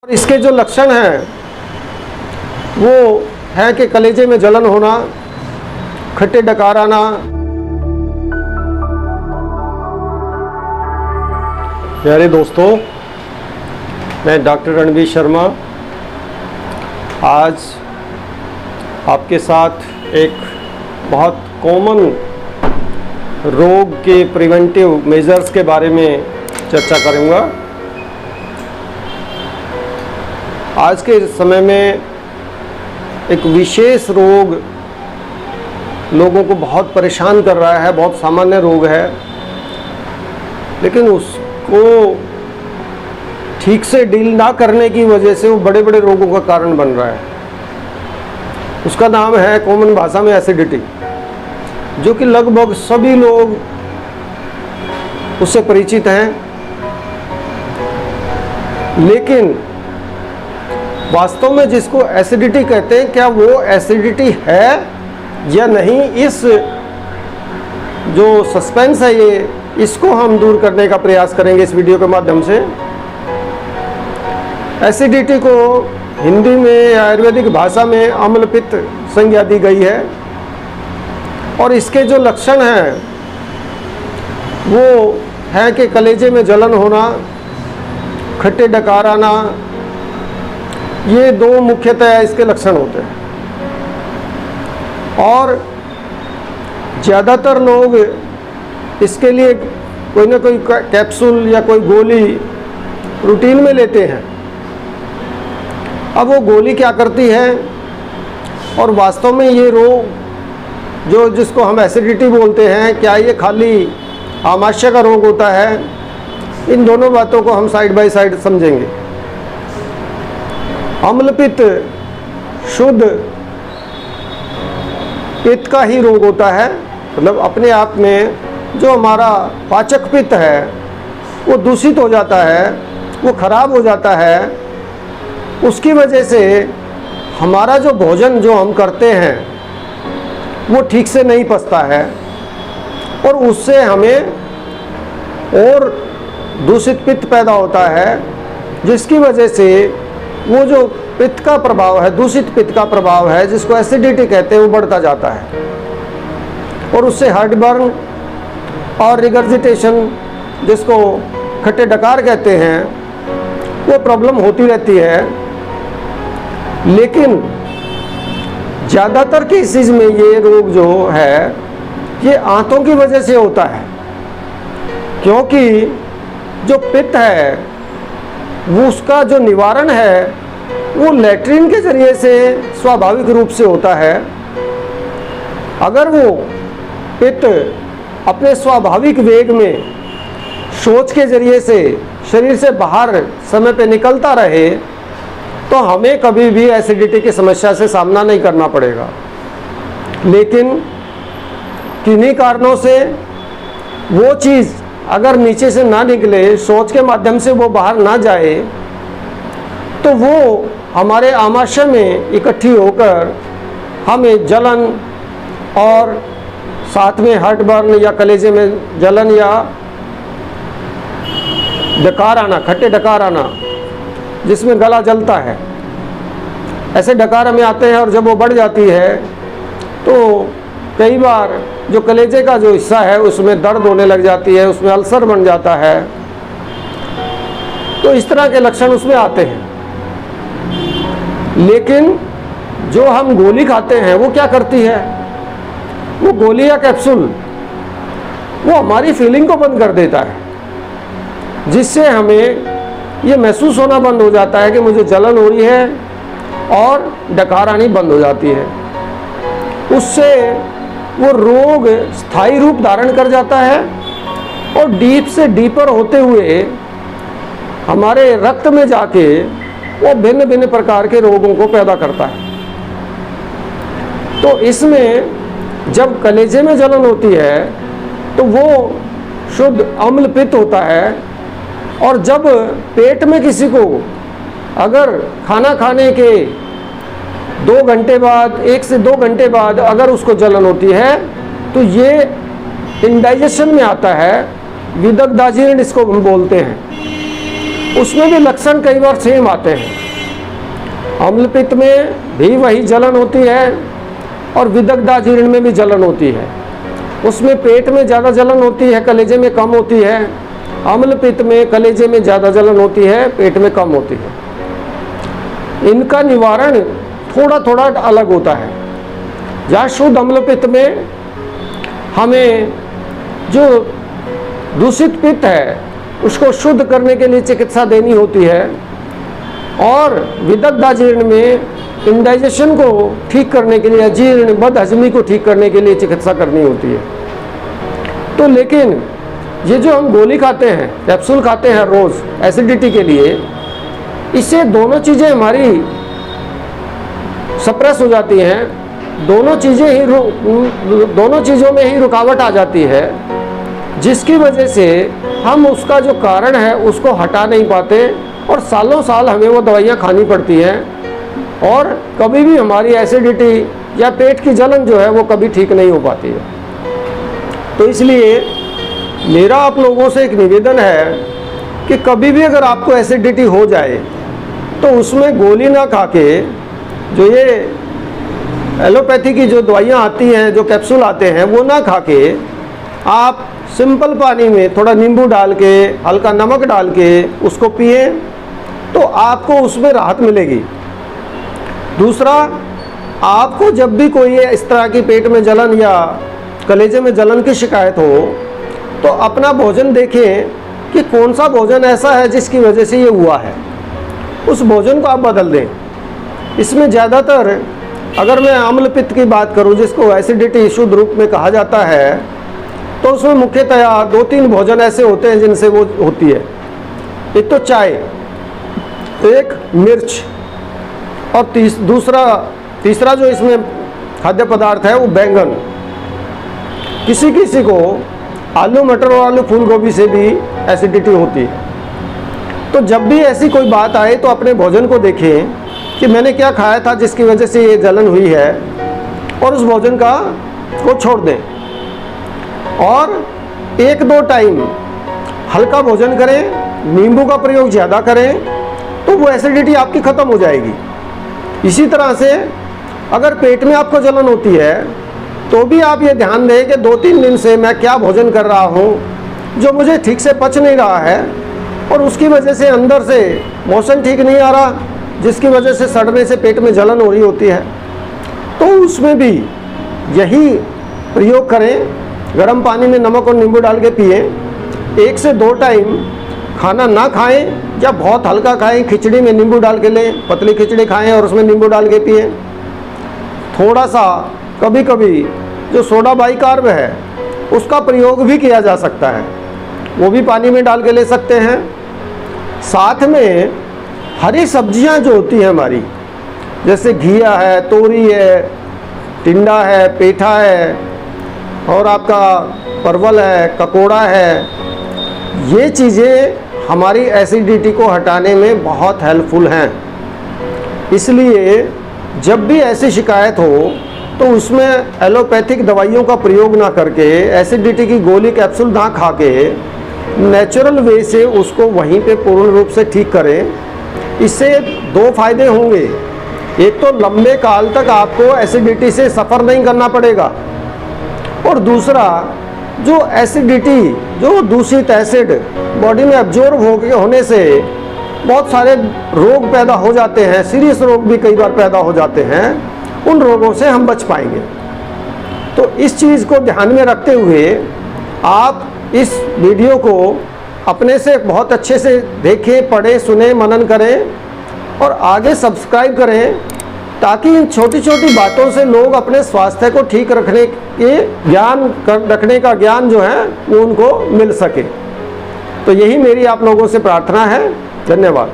और इसके जो लक्षण हैं वो है कि कलेजे में जलन होना, खट्टे डकार आना। प्यारे दोस्तों, मैं डॉक्टर रणवीर शर्मा आज आपके साथ एक बहुत कॉमन रोग के प्रिवेंटिव मेजर्स के बारे में चर्चा करूँगा। आज के समय में एक विशेष रोग लोगों को बहुत परेशान कर रहा है, बहुत सामान्य रोग है, लेकिन उसको ठीक से डील ना करने की वजह से वो बड़े बड़े रोगों का कारण बन रहा है। उसका नाम है कॉमन भाषा में एसिडिटी, जो कि लगभग सभी लोग उससे परिचित हैं, लेकिन वास्तव में जिसको एसिडिटी कहते हैं, क्या वो एसिडिटी है या नहीं, इस जो सस्पेंस है इसको हम दूर करने का प्रयास करेंगे इस वीडियो के माध्यम से। एसिडिटी को हिंदी में या आयुर्वेदिक भाषा में अम्ल पित्त संज्ञा दी गई है, और इसके जो लक्षण हैं वो है कि कलेजे में जलन होना, खट्टे डकार आना। ये दो मुख्यतः इसके लक्षण होते हैं, और ज़्यादातर लोग इसके लिए कोई ना कोई कैप्सूल या कोई गोली रूटीन में लेते हैं। अब वो गोली क्या करती है, और वास्तव में ये रोग जिसको हम एसिडिटी बोलते हैं, क्या ये खाली आमाशय का रोग होता है? इन दोनों बातों को हम साइड बाय साइड समझेंगे। अम्लपित्त शुद्ध पित्त का ही रोग होता है, मतलब अपने आप में जो हमारा पाचक पित्त है वो दूषित हो जाता है, वो खराब हो जाता है। उसकी वजह से हमारा जो भोजन जो हम करते हैं वो ठीक से नहीं पचता है, और उससे हमें और दूषित पित्त पैदा होता है, जिसकी वजह से वो जो पित्त का प्रभाव है, दूषित पित्त का प्रभाव है, जिसको एसिडिटी कहते हैं, वो बढ़ता जाता है, और उससे हार्ट बर्न और रिगर्जिटेशन, जिसको खट्टे डकार कहते हैं, वो प्रॉब्लम होती रहती है। लेकिन ज़्यादातर केसेस में ये रोग जो है ये आंतों की वजह से होता है, क्योंकि जो पित्त है वो उसका जो निवारण है वो लैट्रिन के जरिए से स्वाभाविक रूप से होता है। अगर वो पित्त अपने स्वाभाविक वेग में शौच के जरिए से शरीर से बाहर समय पे निकलता रहे तो हमें कभी भी एसिडिटी की समस्या से सामना नहीं करना पड़ेगा। लेकिन किन्हीं कारणों से वो चीज़ अगर नीचे से ना निकले, शौच के माध्यम से वो बाहर ना जाए, तो वो हमारे आमाशय में इकट्ठी होकर हमें जलन और साथ में हार्ट बर्न या कलेजे में जलन या डकार आना, खट्टे डकार आना, जिसमें गला जलता है, ऐसे डकार हमें आते हैं। और जब वो बढ़ जाती है तो कई बार जो कलेजे का जो हिस्सा है उसमें दर्द होने लग जाती है, उसमें अल्सर बन जाता है। तो इस तरह के लक्षण उसमें आते हैं। लेकिन जो हम गोली खाते हैं वो क्या करती है, वो गोली या कैप्सूल वो हमारी फीलिंग को बंद कर देता है, जिससे हमें ये महसूस होना बंद हो जाता है कि मुझे जलन हो रही है, और डकार आनी बंद हो जाती है। उससे वो रोग स्थायी रूप धारण कर जाता है, और डीप से डीपर होते हुए हमारे रक्त में जाके वो भिन्न भिन्न प्रकार के रोगों को पैदा करता है। तो इसमें जब कलेजे में जलन होती है तो वो शुद्ध अम्ल पित्त होता है, और जब पेट में किसी को अगर खाना खाने के 2 घंटे बाद, 1 से 2 घंटे बाद अगर उसको जलन होती है तो ये इंडाइजेशन में आता है, विदग्धाजीर्ण इसको हम बोलते हैं। उसमें भी लक्षण कई बार सेम आते हैं। अम्लपित्त में भी वही जलन होती है और विदग्धाजीर्ण में भी जलन होती है। उसमें पेट में ज़्यादा जलन होती है, कलेजे में कम होती है। अम्लपित्त में कलेजे में ज़्यादा जलन होती है, पेट में कम होती है। इनका निवारण थोड़ा थोड़ा अलग होता है। जहाँ शुद्ध अम्लपित्त में हमें जो दूषित पित्त है उसको शुद्ध करने के लिए चिकित्सा देनी होती है, और विदग्धाजीर्ण में इंडाइजेशन को ठीक करने के लिए, अजीर्ण बदहजमी को ठीक करने के लिए चिकित्सा करनी होती है। तो लेकिन ये जो हम गोली खाते हैं, कैप्सूल खाते हैं रोज़ एसिडिटी के लिए, इससे दोनों चीज़ें हमारी सप्रेस हो जाती हैं, दोनों चीज़ों में ही रुकावट आ जाती है, जिसकी वजह से हम उसका जो कारण है उसको हटा नहीं पाते और सालों साल हमें वो दवाइयाँ खानी पड़ती हैं और कभी भी हमारी एसिडिटी या पेट की जलन जो है वो कभी ठीक नहीं हो पाती है। तो इसलिए मेरा आप लोगों से एक निवेदन है कि कभी भी अगर आपको एसिडिटी हो जाए तो उसमें गोली ना खा के, जो ये एलोपैथी की जो दवाइयाँ आती हैं, जो कैप्सूल आते हैं, वो ना खा के आप सिंपल पानी में थोड़ा नींबू डाल के, हल्का नमक डाल के उसको पिए तो आपको उसमें राहत मिलेगी। दूसरा, आपको जब भी कोई इस तरह की पेट में जलन या कलेजे में जलन की शिकायत हो तो अपना भोजन देखें कि कौन सा भोजन ऐसा है जिसकी वजह से ये हुआ है, उस भोजन को आप बदल दें। इसमें ज़्यादातर अगर मैं अम्लपित्त की बात करूं, जिसको एसिडिटी शुद्ध रूप में कहा जाता है, तो उसमें मुख्यतया 2-3 भोजन ऐसे होते हैं जिनसे वो होती है। एक तो चाय, एक मिर्च, और तीसरा जो इसमें खाद्य पदार्थ है वो बैंगन। किसी किसी को आलू मटर और आलू फूल गोभी से भी एसिडिटी होती है। तो जब भी ऐसी कोई बात आए तो अपने भोजन को देखें कि मैंने क्या खाया था जिसकी वजह से ये जलन हुई है, और उस भोजन को छोड़ दें और 1-2 टाइम हल्का भोजन करें, नींबू का प्रयोग ज़्यादा करें, तो वो एसिडिटी आपकी ख़त्म हो जाएगी। इसी तरह से अगर पेट में आपको जलन होती है तो भी आप ये ध्यान दें कि 2-3 दिन से मैं क्या भोजन कर रहा हूँ जो मुझे ठीक से पच नहीं रहा है, और उसकी वजह से अंदर से मोशन ठीक नहीं आ रहा, जिसकी वजह से सड़ने से पेट में जलन हो रही होती है। तो उसमें भी यही प्रयोग करें, गर्म पानी में नमक और नींबू डाल के पिए। 1 से 2 टाइम खाना ना खाएं या बहुत हल्का खाएं, खिचड़ी में नींबू डाल के लें, पतली खिचड़ी खाएं और उसमें नींबू डाल के पिए। थोड़ा सा कभी कभी जो सोडा बाइकार्ब है उसका प्रयोग भी किया जा सकता है, वो भी पानी में डाल के ले सकते हैं। साथ में हरी सब्जियां जो होती हैं हमारी, जैसे घिया है, तोरी है, टिंडा है, पेठा है, और आपका परवल है, ककोड़ा है, ये चीज़ें हमारी एसिडिटी को हटाने में बहुत हेल्पफुल हैं। इसलिए जब भी ऐसी शिकायत हो तो उसमें एलोपैथिक दवाइयों का प्रयोग ना करके, एसिडिटी की गोली कैप्सूल ना खा के, नेचुरल वे से उसको वहीं पे पूर्ण रूप से ठीक करें। इससे 2 फायदे होंगे। एक तो लंबे काल तक आपको एसिडिटी से सफ़र नहीं करना पड़ेगा, और दूसरा जो एसिडिटी, जो दूषित एसिड बॉडी में एब्जॉर्ब होने से बहुत सारे रोग पैदा हो जाते हैं, सीरियस रोग भी कई बार पैदा हो जाते हैं, उन रोगों से हम बच पाएंगे। तो इस चीज़ को ध्यान में रखते हुए आप इस वीडियो को अपने से बहुत अच्छे से देखें, पढ़ें, सुने, मनन करें और आगे सब्सक्राइब करें, ताकि इन छोटी छोटी बातों से लोग अपने स्वास्थ्य को ठीक रखने का ज्ञान जो है वो उनको मिल सके। तो यही मेरी आप लोगों से प्रार्थना है। धन्यवाद।